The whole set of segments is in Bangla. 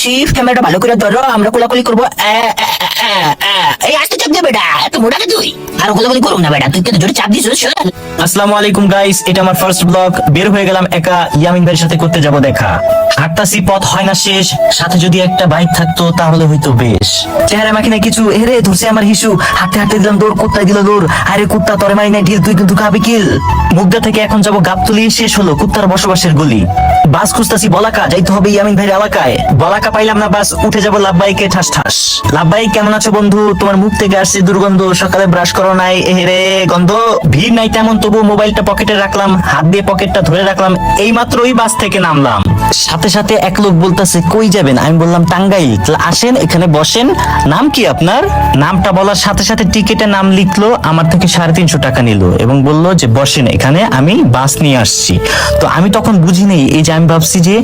হাসিফ ক্যামেরাটা ভালো করে ধরো, আমরা কোলাকুলি করবো। এই আসতে চাপ দে বেটা, এত মোটা কে তুই? আর কোলাকুলি করুম না বেটা, তুই কিন্তু জোরে চাপ দিছিস। আসসালামু আলাইকুম গাইস, এটা আমার ফার্স্ট ব্লগ। বের হয়ে গেলাম একা, ইয়ামিন ভাইয়ের সাথে করতে যাব দেখা। হাঁটতাছি, পথ হয় না শেষ, সাথে যদি একটা বাইক থাকতো তাহলে হয়তো বেশ। চেহারা মাখি না কিছু, হেরে ধরছে আমার হিসু। হাঁটতে হাঁটতে দিলাম দৌড়, কুত্তায় দিল দৌড়। আরে কুত্তা তোরে মারি নাই ঢিল, তুই কিন্তু খাবি কিল। মুগদা থেকে এখন যাব গাবতলি, শেষ হলো কুত্তার বসবাসের গলি। বাস খুঁজতাছি বলাকা, যাইতে হবে ইয়ামিন ভাইয়ের এলাকায়। বলাকা পাইলাম না বাস, উঠে যাব লাভবাইকে ঠাস ঠাস। লাভবাই কেমন আছো বন্ধু? তোমার মুখ থেকে আসছে দুর্গন্ধ, সকালে ব্রাশ করো নাই, এহেরে গন্ধ। ভিড় নাই তেমন, তবু মোবাইলটা পকেটে রাখলাম, হাত দিয়ে পকেটটা ধরে রাখলাম। এই মাত্রই বাস থেকে নামলাম, সাথে সাথে এক লোক বলতেছে কই যাবেন? আমি বললাম টাঙ্গাইল। আসেন এখানে বসেন। নাম কি আপনার? নামটা বলার সাথে সাথে টিকেটে নাম লিখলো, আমার থেকে 350 টাকা নিল এবং বলল যে বসেন এখানে, আমি বাস নিয়ে আসছি। তো আমি তখন বুঝি নেই, এই যে আমি ভাবছি যে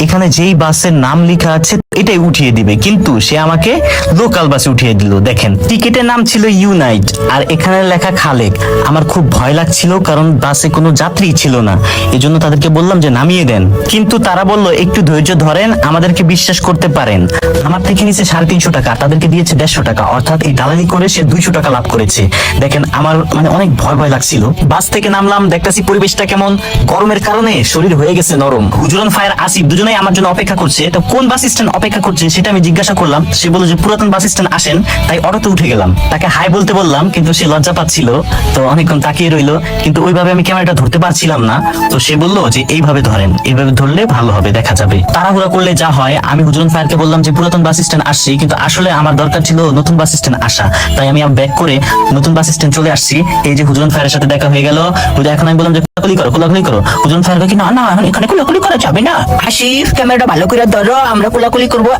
এখানে যেই বাসের নাম লেখা আছে এটাই উঠিয়ে দিবে, কিন্তু সে আমাকে লোকাল বাসে উঠিয়ে দিল। দেখেন টিকেটের নাম ছিল ইউনাইট আর এখানে লেখা খালেক। আমার খুব ভয় লাগছিল, কারণ বাসে কোনো যাত্রী ছিল না। এজন্য তাদেরকে বললাম যে নামিয়ে দেন, কিন্তু তারা বলল একটু ধৈর্য ধরেন, আমাদেরকে বিশ্বাস করতে পারেন। আমার থেকে নিচে 350 টাকা, তাদেরকে দিয়েছে 150 টাকা, অর্থাৎ এই দালালি করে সে 200 টাকা লাভ করেছে। দেখেন আমার অনেক ভয় ভয় লাগছিল। বাস থেকে নামলাম, দেখতেছি পরিবেশটা কেমন, গরমের কারণে শরীর হয়ে গেছে নরম। হুজুরান ফায়ার আসিফ দুজনেই আমার জন্য অপেক্ষা করছে। তো কোন বাস স্ট্যান্ড অপেক্ষা করছে সেটা আমি জিজ্ঞাসা করলাম। সে বলল যে পুরাতন বাস স্ট্যান্ড আসেন, তাই অটোতে উঠে গেলাম। তাকে হাই বলতে বললাম, কিন্তু সে লজ্জা পাচ্ছিল, তো অনেকক্ষণ তাকিয়ে রইলো, কিন্তু ওইভাবে আমি ক্যামেরাটা ধরতে পারছিলাম না। তো সে বললো যে এইভাবে ধরেন, এইভাবে ধরলে ভালো হবে, দেখা যাবে। তাড়াহুড়া করলে যা হয়। আমি হুজুরান ফায়ারকে বললাম যে পুরাতন বাস স্ট্যান্ড আসছি, কিন্তু আসলে আমার দরকার ছিল নতুন বাস স্ট্যান্ড আসা, তাই আমি ব্যাক করে নতুন বাস স্ট্যান্ড চলে আসছি। এই যে হুজুরান ফায়ারের সাথে দেখা হয়ে গেল। এখন আমি বললাম যে কোলাকুলি করো। হুজুরান ফায়ার কি না না, এখানে কোলাকুলি করা যাবে না। হাসিফ ক্যামেরাটা ভালো করে ধরো, আমরা কোলাকুলি করবো।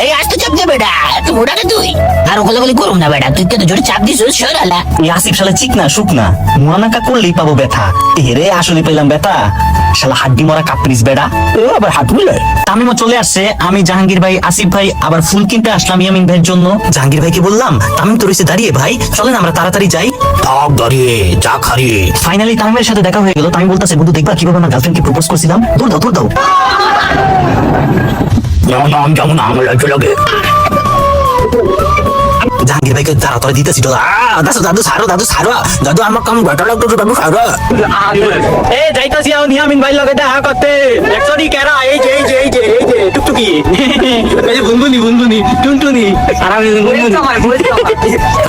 এই আসতে চাপ দে বেটা, এত মোটা কে তুই? আর কোলাকুলি করুম না বেটা, তুই কিন্তু জোরে চাপ দিছিস। সরালা এই আসিফ শালা চিকনা শুকনা, মুনানাকা করলেই পাবো ব্যথা। এরে আসলে পেলাম ব্যথা, শালা হাড্ডি মরা কাপ্রিস বেড়া। আবার হাত বুলে তামিমও চলে আসছে। আমি জাহাঙ্গীর ভাই, আসিফ ভাই, আবার ফুল কিনতে আসলাম ইয়ামিন ভাইয়ের জন্য। জাহাঙ্গীর ভাইকে বললাম তামিম তো রয়েছে দাঁড়িয়ে, ভাই চলেন আমরা তাড়াতাড়ি যাই। দাঁড়িয়ে যা খারিয়ে। ফাইনালি তামিমের সাথে দেখা হয়ে গেল। তামিম বলতেছে বন্ধু দেখবা কিভাবে আমার গার্লফ্রেন্ডকে প্রপোজ করছিলাম, দৌড় দাও। যেমন আমার লাগে। জাহাঙ্গীর ভাইকে তাড়াতাড়ি দিতেছি, দাদু আমার কাম বেটা লাগতো, দাদু সারো। এই যাইতাছি আমি ইয়ামিন ভাই লগে দেখা করতে। একচুয়ালি কেরা এই যে টুকটুকি, এই যে বুনবুনি টুনটুনি। আর আমি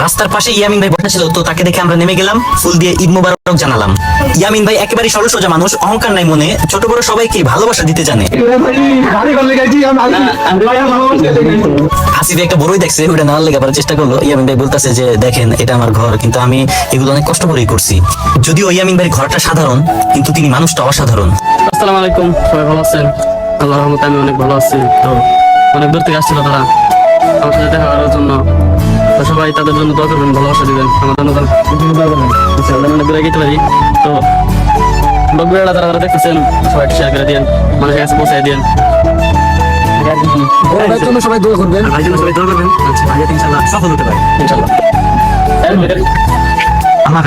রাস্তার পাশে ইয়ামিন ভাই বসা ছিল, তো তাকে দেখে আমরা নেমে গেলাম, ফুল দিয়ে ঈদ মোবারক জানালাম। ইয়ামিন ভাই একেবারে সরল সোজা মানুষ, অহংকার নাই মনে, ছোট বড় সবাইকে ভালোবাসা দিতে জানে। আসিফ একটা বড়ই দেখছে, ওটা নেওয়ার লেগে আবার চেষ্টা করলো। ইয়ামিন ভাই বলতেছে যে দেখেন এটা আমার ঘর, কিন্তু আমি এগুলো অনেক কষ্ট করেই করছি। যদিও ইয়ামিন ভাইয়ের ঘরটা সাধারণ, কিন্তু তিনি মানুষটা অসাধারণ। আসসালামু আলাইকুম, সবাই ভালো আছেন? আল্লাহর রহমতে আমি অনেক ভালো আছি। তো অনেক দূর থেকে আসছিল তারা আমার সাথে দেখা করার জন্য। তো সবাই তাদের জন্য দোয়া করবেন, ভালোবাসা দিবেন, আমার জন্য অনেক দূরে গেতে পারি। তো ব্লগগুলো যারা দেখতেছেন সবাই শেয়ার করে দিন, মানুষের কাছে পৌঁছায় দিন। সবাই দোয়া করবেন, আচ্ছা ভাইয়া ইনশাআল্লাহ সফল হতে পারে, ইনশাআল্লাহ। আল্লাহ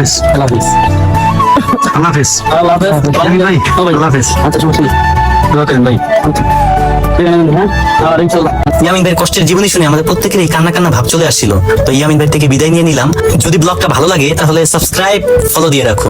হাফেজ। আচ্ছা সমস্যা নেই, দোয়া করেন ভাই। ইয়ামিন ভাইয়ের কষ্টের জীবনী শুনে আমাদের প্রত্যেকের এই কান্না ভাব চলে আসছিল। তো ইয়ামিন ভাই থেকে বিদায় নিয়ে নিলাম। যদি ব্লগটা ভালো লাগে তাহলে সাবস্ক্রাইব, ফলো দিয়ে রাখো।